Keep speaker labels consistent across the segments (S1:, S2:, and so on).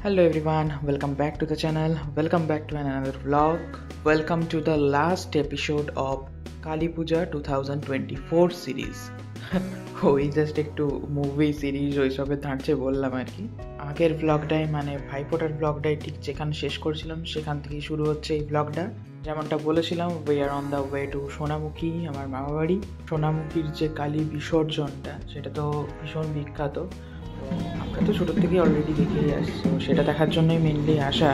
S1: Hello everyone, welcome back to the channel, welcome back to another vlog, welcome to the last episode of Kali Puja 2024 series. ওই just একটু movie series ওইসবের ধাঁচে বললাম আর কি। আগের ব্লগটাই মানে ভাইফোঁটার ব্লগটাই ঠিক যেখানে শেষ করছিলাম সেখান থেকেই শুরু হচ্ছে এই ব্লগটা। যেমনটা বলেছিলাম, we are on the way to Sonamukhi, আমার মামাবাড়ি। সোনামুখীর যে কালী বিসর্জনটা সেটা তো ভীষণ বিখ্যাত। আমরা তো ছোটোর থেকেই অলরেডি দেখেই আসছি, সেটা দেখার জন্যই মেনলি আসা।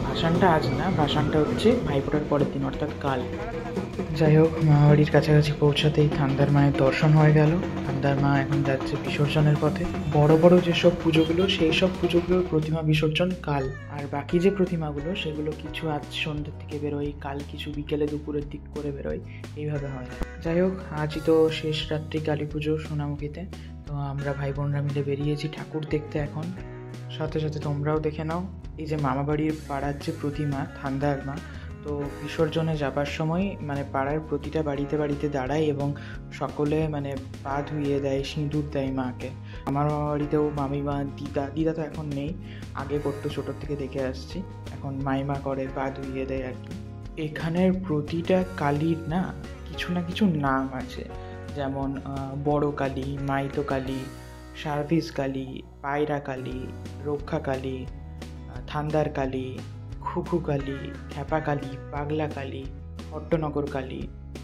S1: ভাসানটা আজ না, ভাসানটা হচ্ছে ভাইফোঁটার পরের দিন অর্থাৎ কাল। যাই হোক, মামাবাড়ির কাছাকাছি পৌঁছাতেই থান্দার মায়ের দর্শন হয়ে গেল। থান্দার মা এখন যাচ্ছে বিসর্জনের পথে। বড় বড় যেসব পুজোগুলো সেই সব পুজোগুলোর প্রতিমা বিসর্জন কাল, আর বাকি যে প্রতিমাগুলো সেগুলো কিছু আজ সন্ধ্যের থেকে বেরোয়, কাল কিছু বিকেলে দুপুরের দিক করে বেরোয়, এইভাবে হয়। যাই হোক, আজই তো শেষ রাত্রি কালী পুজো সোনামুখীতে। তো আমরা ভাই বোনরা মিলে বেরিয়েছি ঠাকুর দেখতে এখন। সাথে সাথে তোমরাও দেখে নাও এই যে মামাবাড়ির পাড়ার যে প্রতিমা থান্দার মা। তো বিসর্জনে যাবার সময় মানে পাড়ার প্রতিটা বাড়িতে বাড়িতে দাঁড়ায় এবং সকলে মানে পা ধুইয়ে দেয়, সিঁদুর দেয় মাকে। আমার বাড়িতেও মামিমা, দিদা তো এখন নেই, আগে করতো, ছোটোর থেকে দেখে আসছি। এখন মাইমা করে, পা ধুইয়ে দেয় আর কি। এখানের প্রতিটা কালীর না কিছু না কিছু নাম আছে, যেমন বড় কালী, মাইতো কালী, সার্ভিস কালী, পায়রা কালী, রক্ষা কালী, থান্দার কালী, খুখু কালী, খ্যাপা কালী, পাগলা কালী, অট্টনগর কালী,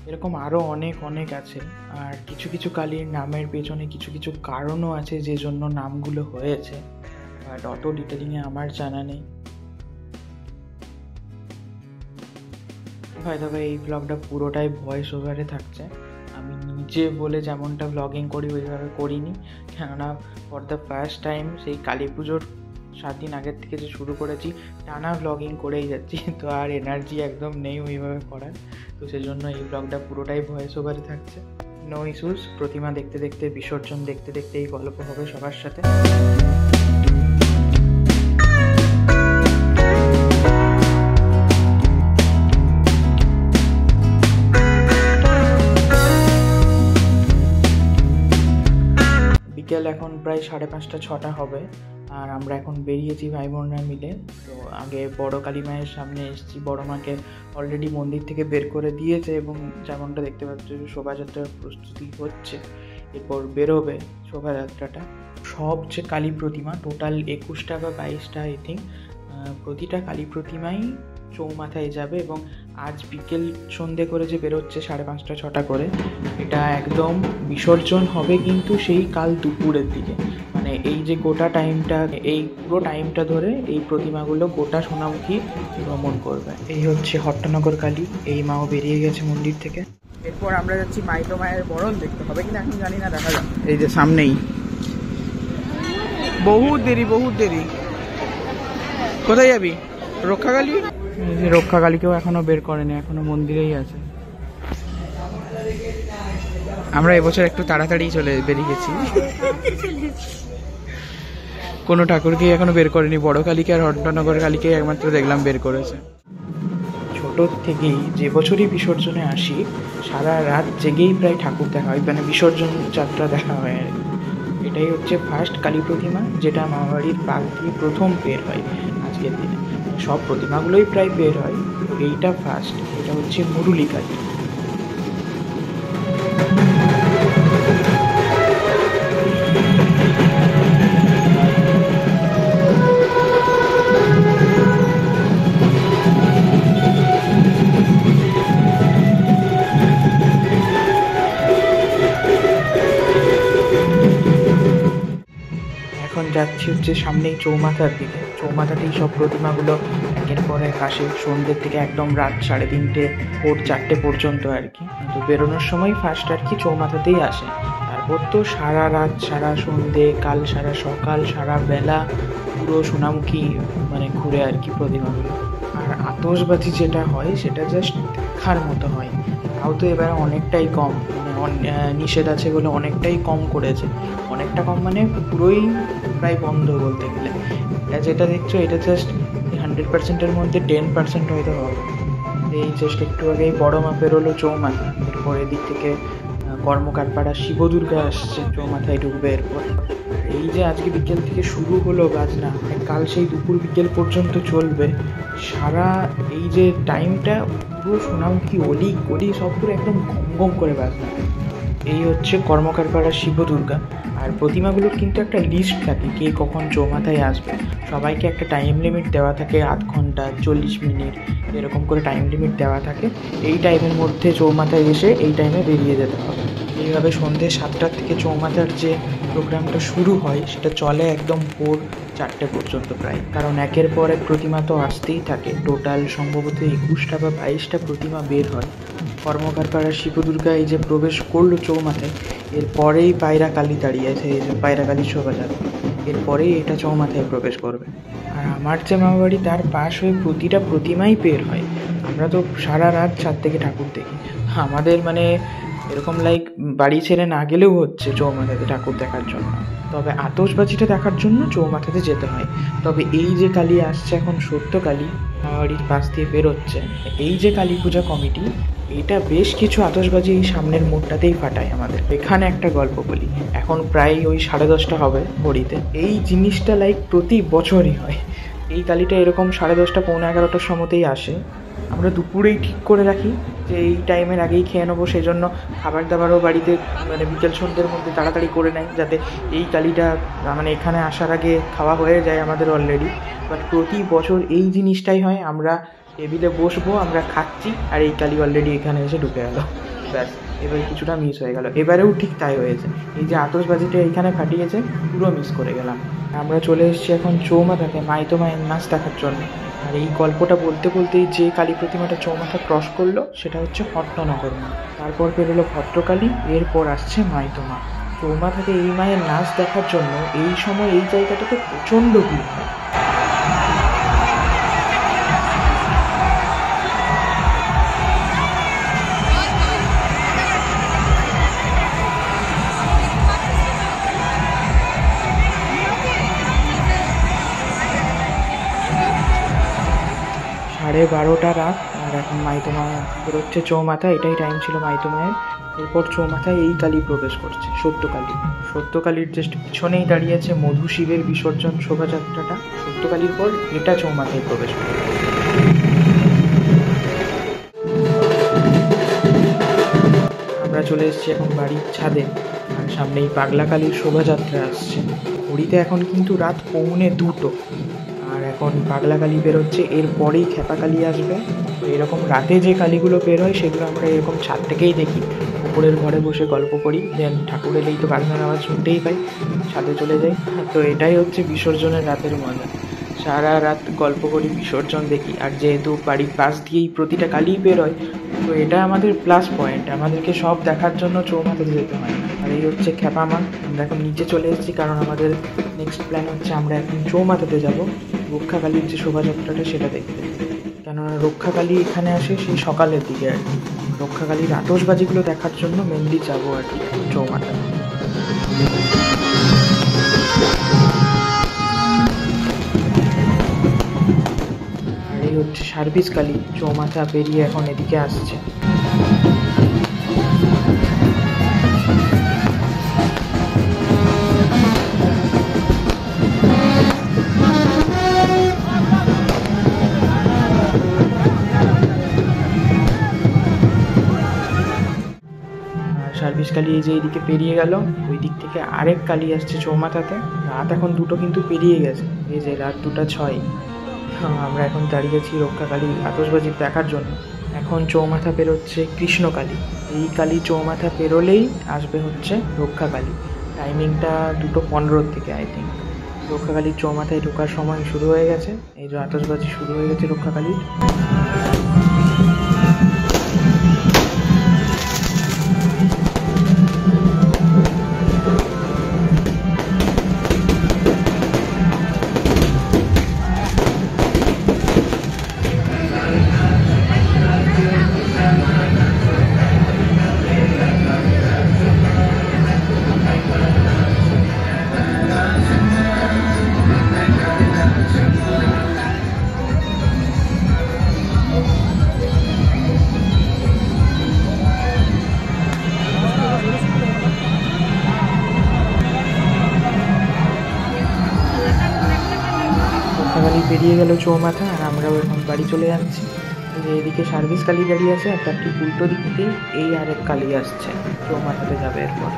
S1: এরকম আরও অনেক অনেক আছে। আর কিছু কিছু কালীর নামের পেছনে কিছু কিছু কারণও আছে যে জন্য নামগুলো হয়েছে, বাট অত ডিটেলিংয়ে আমার জানা নেই। তবে এই ব্লগটা পুরোটাই ভয়েস ওভারে থাকছে। আমি নিজে বলে যেমনটা ব্লগিং করি ওইভাবে করিনি, কেননা ফর দ্য ফার্স্ট টাইম সেই কালী পুজোর 7 দিন আগের থেকে যে শুরু করেছি টানা ব্লগিং করেই যাচ্ছি, তো আর এনার্জি একদম নেই ওইভাবে করার। তো সেজন্য এই ব্লগটা পুরোটাই ভয়েস ওভারে থাকছে। নো ইস্যুস, প্রতিমা দেখতে দেখতে, বিসর্জন দেখতে দেখতে এই গল্প হবে সবার সাথে। বিকেল এখন প্রায় 5:30-6টা হবে, আর আমরা এখন বেরিয়েছি ভাই বোনরা মিলে। তো আগে বড় কালী মায়ের সামনে এসেছি, বড় মাকে অলরেডি মন্দির থেকে বের করে দিয়েছে এবং যেমনটা দেখতে পাচ্ছ শোভাযাত্রার প্রস্তুতি হচ্ছে। এরপর বেরোবে শোভাযাত্রাটা। সব যে কালী প্রতিমা টোটাল 21টা বা 22টা আই থিঙ্ক, প্রতিটা কালী প্রতিমাই চৌমাথায় যাবে এবং আজ বিকেল সন্ধে করে যে বেরোচ্ছে 5:30-6টা করে, এটা একদম বিসর্জন হবে কিন্তু সেই কাল দুপুরের দিকে। মানে এই যে গোটা টাইমটা, এই পুরো টাইমটা ধরে এই প্রতিমাগুলো গোটা সোনামুখী ভ্রমণ করবে। এই হচ্ছে হট্টনগর কালী, এই মাও বেরিয়ে গেছে মন্দির থেকে। এরপর আমরা যাচ্ছি মাইতো মায়ের বরণ দেখতে, হবে কিনা এখন জানি না, দেখা যাক। এই যে সামনেই, বহুত দেরি। কোথায় যাবি? রক্ষাকালী? রক্ষাকালীকেও এখনো বের করেনি, এখনো মন্দিরেই আছে। আমরা এবছর একটু তাড়াতাড়ি বেরিয়ে গেছি। কোনো ঠাকুরকেই এখনো বের করেনি, বড় কালীকে আর হট্টনগর কালীকে একমাত্র দেখলাম বের করেছে। ছোটোর থেকেই যে বছরই বিসর্জনে আসি সারা রাত জেগেই প্রায় ঠাকুর দেখা হয়, মানে বিসর্জন যাত্রা দেখা হয় আর কি। এটাই হচ্ছে ফার্স্ট কালী প্রতিমা যেটা মামাবাড়ির পাল দিয়ে প্রথম বের হয় আজকের দিনে। সব প্রতিমাগুলোই প্রায় বের হয়, এইটা ফার্স্ট, এটা হচ্ছে মুরুলি কালী। এখন যাচ্ছি হচ্ছে সামনেই চৌমাথার দিকে। চৌমাথাতেই সব প্রতিমাগুলো একের পর এক আসে সন্ধ্যের থেকে একদম রাত 3:30-4 পর্যন্ত আর কি। তো বেরোনোর সময় ফার্স্ট আর কি চৌমাথাতেই আসে, তারপর তো সারা রাত, সারা সন্ধ্যে, কাল সারা সকাল, সারা বেলা পুরো সোনামুখী মানে ঘুরে আর কি প্রতিমাগুলো। আর আতশবাজি যেটা হয় সেটা জাস্ট দেখার মতো হয়, তাও তো এবারে অনেকটাই কম, মানে নিষেধ আছে বলে অনেকটাই কম করেছে। অনেকটা কম মানে পুরোই প্রায় বন্ধ বলতে গেলে। এটা যেটা দেখছো এটা জাস্ট 100%-এর মধ্যে 10% হয়তো হবে। এই জাস্ট একটু আগেই বড় মা বেরোলো চৌমাথা, এরপর এদিক থেকে কর্মকারপাড়া শিবদুর্গা আসছে, চৌমাথায় ঢুকবে এরপর। এই যে আজকে বিকেল থেকে শুরু হলো বাজনা, কাল সেই দুপুর বিকেল পর্যন্ত চলবে। সারা এই যে টাইমটা পুরো সোনামুখী অলি গলি সব পুরো একদম গম গম করে বাজনা। এই হচ্ছে কর্মকারপাড়া শিবদুর্গা। আর প্রতিমাগুলোর কিন্তু একটা লিস্ট থাকে কে কখন চৌমাথায় আসবে, সবাইকে একটা টাইম লিমিট দেওয়া থাকে, 8 ঘন্টা 40 মিনিট এরকম করে টাইম লিমিট দেওয়া থাকে। এই টাইমের মধ্যে চৌমাথায় এসে এই টাইমে বেরিয়ে যেতে হবে। এইভাবে সন্ধ্যে 7টার থেকে চৌমাথার যে প্রোগ্রামটা শুরু হয় সেটা চলে একদম ভোর 4টে পর্যন্ত প্রায়, কারণ একের পর এক প্রতিমা তো আসতেই থাকে। টোটাল সম্ভবত 21টা বা 22টা প্রতিমা বের হয়। কর্মকারপাড়ার শিবদুর্গা এই যে প্রবেশ করলো চৌমাথায়, এরপরেই পায়রা কালী দাঁড়িয়ে আছে, এই যে পায়রা কালীর শোভাযাত্রা, এরপরেই এটা চৌমাথায় প্রবেশ করবে। আর আমার যে মামাবাড়ি তার পাশ হয়ে প্রতিটা প্রতিমাই বের হয়। আমরা তো সারা রাত ছাদ থেকে ঠাকুর দেখি। আমাদের মানে এরকম বাড়ি ছেড়ে না গেলেও হচ্ছে চৌমাথাতে ঠাকুর দেখার জন্য। তবে আতশবাজিটা দেখার জন্য চৌমাথাতে যেতে হয়। তবে এই যে কালী আসছে এখন, সত্য কালী মামাবাড়ির পাশ দিয়ে বেরোচ্ছে, এই যে কালী পূজা কমিটি, এটা বেশ কিছু আতশবাজি এই সামনের মোড়টাতেই ফাটায় আমাদের। এখানে একটা গল্প বলি, এখন প্রায় ওই 10:30 হবে ঘড়িতে। এই জিনিসটা প্রতি বছরই হয়। এই কালীটা এরকম 10:30 পৌনে 11টার সময়তেই আসে। আমরা দুপুরেই ঠিক করে রাখি যে এই টাইমের আগেই খেয়ে নেবো, সেই জন্য খাবার দাবারও বাড়িতে মানে বিকেল সন্ধ্যের মধ্যে তাড়াতাড়ি করে নেয়, যাতে এই কালীটা মানে এখানে আসার আগে খাওয়া হয়ে যায় আমাদের অলরেডি। বাট প্রতি বছর এই জিনিসটাই হয়, আমরা টেবিলে বসবো, আমরা খাচ্ছি, আর এই কালী অলরেডি এখানে এসে ঢুকে গেল, ব্যাস। এবার কিছুটা মিস হয়ে গেল। এবারেও ঠিক তাই হয়েছে, এই যে আতশবাজিটা এইখানে ফাটিয়েছে পুরো মিস করে গেলাম। আমরা চলে এসেছি এখন চৌমাথাতে মাইতো মায়ের নাচ দেখার জন্য। আর এই গল্পটা বলতে বলতেই যে কালী প্রতিমাটা চৌমাথা ক্রস করলো সেটা হচ্ছে হট্টনগর মা, তারপর বেরোলো ভদ্রকালী, এরপর আসছে মাইতো মা। চৌমাথাতে এই মায়ের নাচ দেখার জন্য এই সময় এই জায়গাটাতে প্রচণ্ড ভিড় হয়। সাড়ে 12টা রাত, আর এখন মাইতো মা বেরোচ্ছে চৌমাথা, এটাই টাইম ছিল মাইতো মায়ের। এরপর চৌমাথায় এই কালী প্রবেশ করছে, সত্যকালী। সত্যকালীর জাস্ট পিছনেই দাঁড়িয়ে আছে মধু শিবের বিসর্জন শোভাযাত্রাটা। সত্যকালীর পর এটা চৌমাথায় প্রবেশ করছে। আমরা চলে এসেছি এখন বাড়ির ছাদে, আর সামনেই পাগলা কালীর শোভাযাত্রা আসছে। ঘড়িতে এখন কিন্তু রাত পৌনে 2টো, আর এখন পাগলা কালী বেরোচ্ছে, এরপরেই খেপা কালী আসবে। তো এরকম রাতে যে কালীগুলো বের হয় সেগুলো আমরা এরকম ছাদ থেকেই দেখি, উপরের ঘরে বসে গল্প করি, দেন ঠাকুর এলেই তো বাজনার আওয়াজ শুনতেই পাই, ছাদে চলে যাই। তো এটাই হচ্ছে বিসর্জনের রাতের মজা। সারা রাত গল্প করি, বিসর্জন দেখি, আর যেহেতু বাড়ির পাশ দিয়েই প্রতিটা কালী বের হয়, তো এটা আমাদের প্লাস পয়েন্ট, আমাদেরকে সব দেখার জন্য চৌমাথাতে যেতে হয় না। আর এই হচ্ছে খেপা মা। আমরা এখন নিচে চলে এসেছি, কারণ আমাদের নেক্সট প্ল্যান হচ্ছে আমরা এখন চৌমাথাতে যাব রক্ষাকালীর যে শোভাযাত্রাটা সেটা দেখতে। কেননা রক্ষাকালী এখানে আসে সেই সকালের দিকে, আর কি রক্ষাকালীর আতশবাজিগুলো দেখার জন্য মেনলি যাবো আর কি চৌমাথা। আর এই হচ্ছে সার্ভিস কালী, চৌমাথা পেরিয়ে এখন এদিকে আসছে। সার্ভিস কালী এই যে এইদিকে পেরিয়ে গেল, ওই দিক থেকে আরেক কালী আসছে চৌমাথাতে। রাত এখন 2টো কিন্তু পেরিয়ে গেছে, এই যে রাত 2টা 6। আমরা এখন দাঁড়িয়ে আছি রক্ষাকালী আতশবাজি দেখার জন্য। এখন চৌমাথা পেরোচ্ছে কৃষ্ণকালী। এই কালী চৌমাথা পেরোলেই আসবে হচ্ছে রক্ষাকালী। টাইমিংটা 2:15 থেকে আই থিঙ্ক। রক্ষাকালীর চৌমাথায় ঢোকার সময় শুরু হয়ে গেছে, এই যে আতশবাজি শুরু হয়ে গেছে রক্ষাকালীর। বেরিয়ে গেল চৌমাথা, আর আমরাও এখন বাড়ি চলে যাচ্ছি। এদিকে সার্ভিস কালী গাড়ি আছে, আর তার ঠিক উল্টো দিক থেকেই এই আরেক কালী আসছে, চৌমাথাতে যাবে এরপর।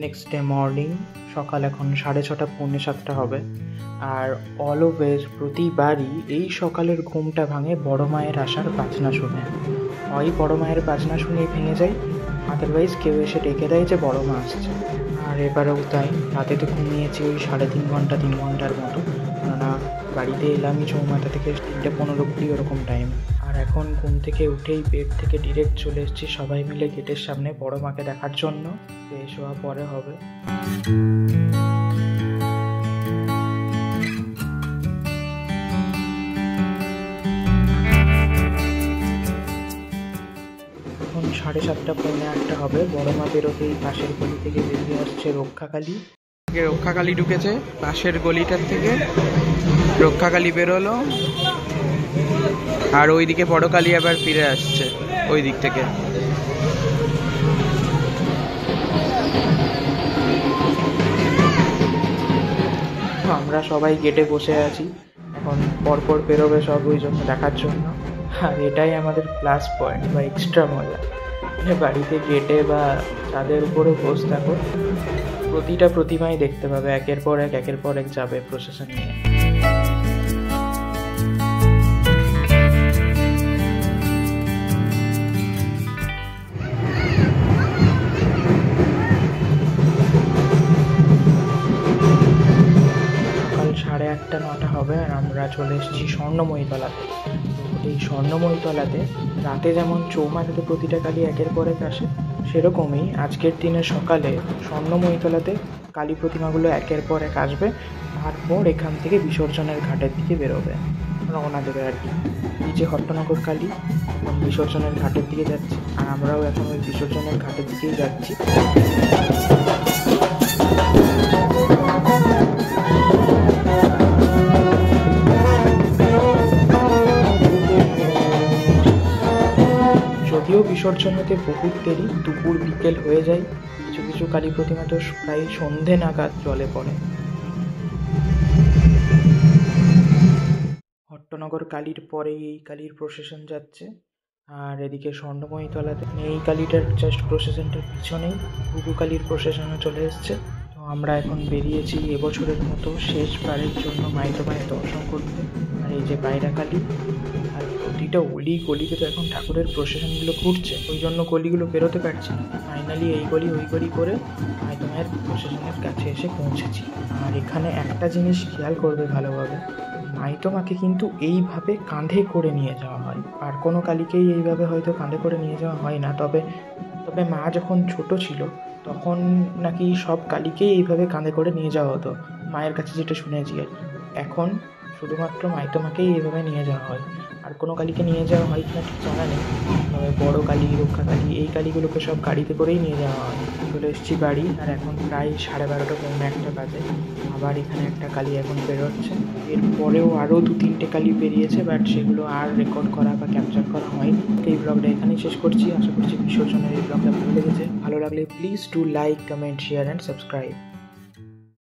S1: নেক্সট ডে মর্নিং, সকাল এখন 6:30 পৌনে 7টা হবে। আর অলওয়েজ প্রতিবারই এই সকালের ঘুমটা ভাঙে বড় মায়ের আসার বাজনা শুনে। হয় বড় মায়ের বাজনা শুনেই ভেঙে যায়, আদারওয়াইজ কেউ এসে ডেকে দেয় যে বড় মা আসছে। আর এবারেও তাই, রাতে তো ঘুমিয়েছি ওই 3.5 ঘন্টা 3 ঘন্টার মতো, কেননা বাড়িতে এলামই চৌমাথা থেকে 3:15 ওরকম টাইম। আর এখন ঘুম থেকে উঠেই বেড থেকে ডিরেক্ট চলে এসেছি সবাই মিলে গেটের সামনে বড় মাকে দেখার জন্য। ফ্রেশ হওয়া পরে হবে। এখন 7:30 পৌনে 8টা হবে। বড় মা বেরোতেই পাশের গলি থেকে বেরিয়ে আসছে রক্ষাকালী। রক্ষাকালী ঢুকেছে পাশের গলিটার থেকে, রক্ষাকালী বেরোলো, আর ওইদিকে বড় কালী আবার ফিরে আসছে ওই দিক থেকে। আমরা সবাই গেটে বসে আছি, এখন পরপর বেরোবে সব ওই জন্য দেখার জন্য। আর এটাই আমাদের প্লাস পয়েন্ট বা এক্সট্রা মজা। বাড়িতে গেটে বা ছাদের উপরে বসে থাকো, প্রতিটা প্রতিমাই দেখতে পাবে, একের পর এক যাবে প্রসেশন নিয়ে। সকাল 8:30 9টা হবে, আর আমরা চলে এসেছি স্বর্ণময়ীতলাতে। এই স্বর্ণময়ীতলাতে রাতে যেমন চৌমাথাতে প্রতিটা কালী একের পর এক আসে, সেরকমই আজকের দিনে সকালে স্বর্ণময়ীতলাতে কালী প্রতিমাগুলো একের পর এক আসবে। তারপর এখান থেকে বিসর্জনের ঘাটের দিকে বেরোবে, রওনা দেবে আর কি। এই যে হট্টনগর কালী এখন বিসর্জনের ঘাটের দিকে যাচ্ছে, আর আমরাও এখন ওই বিসর্জনের ঘাটের দিকেই যাচ্ছি। যদিও বিসর্জন হতে বহুত দেরি, দুপুর বিকেল হয়ে যায়, কিছু কিছু কালী প্রতিমা তো প্রায় সন্ধে নাগাদ জলে পড়ে। হট্টনগর কালীর পরেই এই কালীর প্রসেশন যাচ্ছে। আর এদিকে স্বর্ণময়ীতলাতে এই কালীটার জাস্ট প্রসেশনটার পিছনেই ঘুঘু কালীর প্রসেশনও চলে এসছে। তো আমরা এখন বেরিয়েছি এবছরের মতো শেষবারের জন্য মাইতো মায়ের দর্শন করতে। আর এই যে বাইরা কালী, আর প্রতিটা অলি গলিতে তো এখন ঠাকুরের প্রসেশনগুলো ঘুরছে, ওই জন্য গলিগুলো বেরোতে পারছি না। ফাইনালি এই গলি ওই গলি করে মাইতো মায়ের প্রসেশনের কাছে এসে পৌঁছেছি। আর এখানে একটা জিনিস খেয়াল করবে ভালোভাবে, মাইতো মাকে কিন্তু এইভাবে কাঁধে করে নিয়ে যাওয়া হয়, আর কোনো কালীকেই এইভাবে হয়তো কাঁধে করে নিয়ে যাওয়া হয় না। তবে মা যখন ছোট ছিল তখন নাকি সব কালীকেই এইভাবে কাঁধে করে নিয়ে যাওয়া হতো, মায়ের কাছে যেটা শুনেছি। এখন শুধুমাত্র মাইতো মাকেই এইভাবে নিয়ে যাওয়া হয়, আর কোনো কালীকে নিয়ে যাওয়া হয় কিনা ঠিক জানা নেই। তবে বড় কালী, রক্ষা কালী, এই কালীগুলোকে সব গাড়িতে করেই নিয়ে যাওয়া হয়। চলে এসেছি বাড়ি, আর এখন প্রায় 12:30 পৌনে 1টা বাজে। আবার এখানে একটা কালী এখন বেরোচ্ছে। এরপরেও আরও 2-3টে কালী বেরিয়েছে, বাট সেগুলো আর রেকর্ড করা বা ক্যাপচার করা হয়নি। এই ব্লগটা এখানেই শেষ করছি। আশা করছি বিসর্জনের এই ব্লগটা ভালো লেগেছে। ভালো লাগলে please do like, comment, share and subscribe.